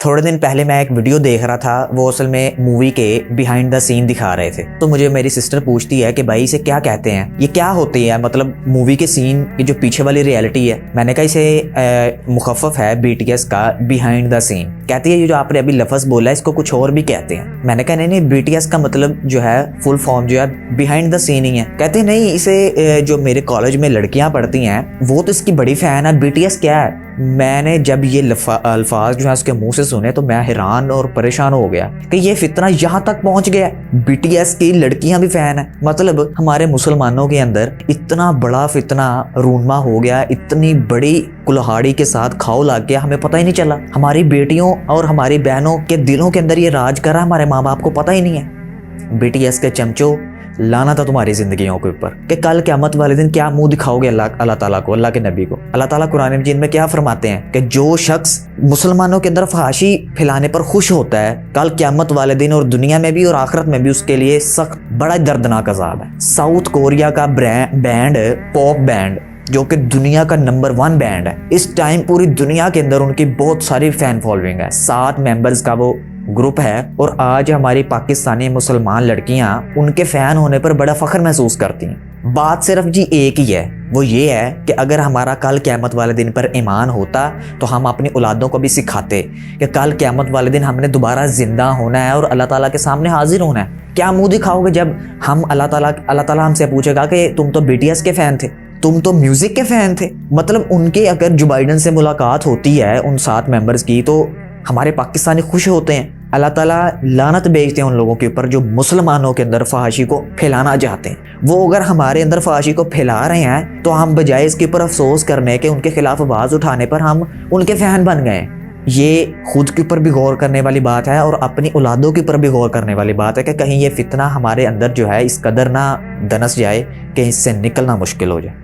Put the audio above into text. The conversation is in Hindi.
थोड़े दिन पहले मैं एक वीडियो देख रहा था, वो असल में मूवी के बिहाइंड द सीन दिखा रहे थे। तो मुझे मेरी सिस्टर पूछती है कि भाई इसे क्या कहते हैं, ये क्या होती है, मतलब मूवी के सीन की जो पीछे वाली रियलिटी है। मैंने कहा इसे मुखफ़फ़ है BTS का बिहाइंड द सीन। कहती है ये जो आपने अभी लफ्ज़ बोला है इसको कुछ और भी कहते हैं। मैंने कहा नहीं BTS का मतलब जो है फुल फॉर्म जो है बिहाइंड द सीन ही है। कहते नहीं, इसे जो मेरे कॉलेज में लड़कियां पढ़ती हैं वो तो इसकी बड़ी फ़ैन है, BTS क्या है। मैंने जब ये अल्फाज जो है उसके मुंह से सुने तो मैं हैरान और परेशान हो गया कि ये फितना यहाँ तक पहुँच गया। BTS की लड़कियां भी फैन है, मतलब हमारे मुसलमानों के अंदर इतना बड़ा फितना रूनमा हो गया, इतनी बड़ी कुल्हाड़ी के साथ खाओ लग गया, हमें पता ही नहीं चला। हमारी बेटियों और हमारी बहनों के दिलों के अंदर ये राज कर रहा है, हमारे माँ बाप को पता ही नहीं है। BTS के चमचों, लाना था तुम्हारी जिंदगियों के ऊपर कि कल क़यामत वाले दिन क्या मुंह दिखाओगे अल्लाह ताला को, अल्लाह के नबी को। अल्लाह ताला कुरान मजीद में क्या फरमाते हैं कि जो शख्स मुसलमानों के अंदर फहाशी फैलाने पर खुश होता है, कल क़यामत वाले दिन और दुनिया में भी और आखिरत में भी उसके लिए सख्त बड़ा दर्दनाक अज़ाब है। साउथ कोरिया का बैंड, पॉप बैंड, जो कि दुनिया का नंबर 1 बैंड है इस टाइम, पूरी दुनिया के अंदर उनकी बहुत सारी फैन फॉलोइंग है। 7 मेंबर्स का वो ग्रुप है और आज हमारी पाकिस्तानी मुसलमान लड़कियां उनके फैन होने पर बड़ा फख्र महसूस करती हैं। बात सिर्फ जी एक ही है, वो ये है कि अगर हमारा कल क़यामत वाले दिन पर ईमान होता तो हम अपनी औलादों को भी सिखाते कि कल क़यामत वाले दिन हमने दोबारा जिंदा होना है और अल्लाह ताला के सामने हाजिर होना है। क्या मुंह दिखाओगे जब हम अल्लाह ताला हमसे पूछेगा कि तुम तो BTS के फैन थे, तुम तो म्यूजिक के फैन थे। मतलब उनके अगर जो बाइडन से मुलाकात होती है उन 7 मेंबर्स की, तो हमारे पाकिस्तानी खुश होते हैं। अल्लाह ताला लानत भेजते हैं उन लोगों के ऊपर जो मुसलमानों के अंदर फहाशी को फैलाना चाहते हैं। वो अगर हमारे अंदर फहाशी को फैला रहे हैं तो हम बजाय इसके ऊपर अफसोस करने के, उनके खिलाफ आवाज़ उठाने पर हम उनके फैन बन गए। ये खुद के ऊपर भी गौर करने वाली बात है और अपनी औलादों के ऊपर भी गौर करने वाली बात है कि कहीं ये फितना हमारे अंदर जो है इस कदर ना दनस जाए कि इससे निकलना मुश्किल हो जाए।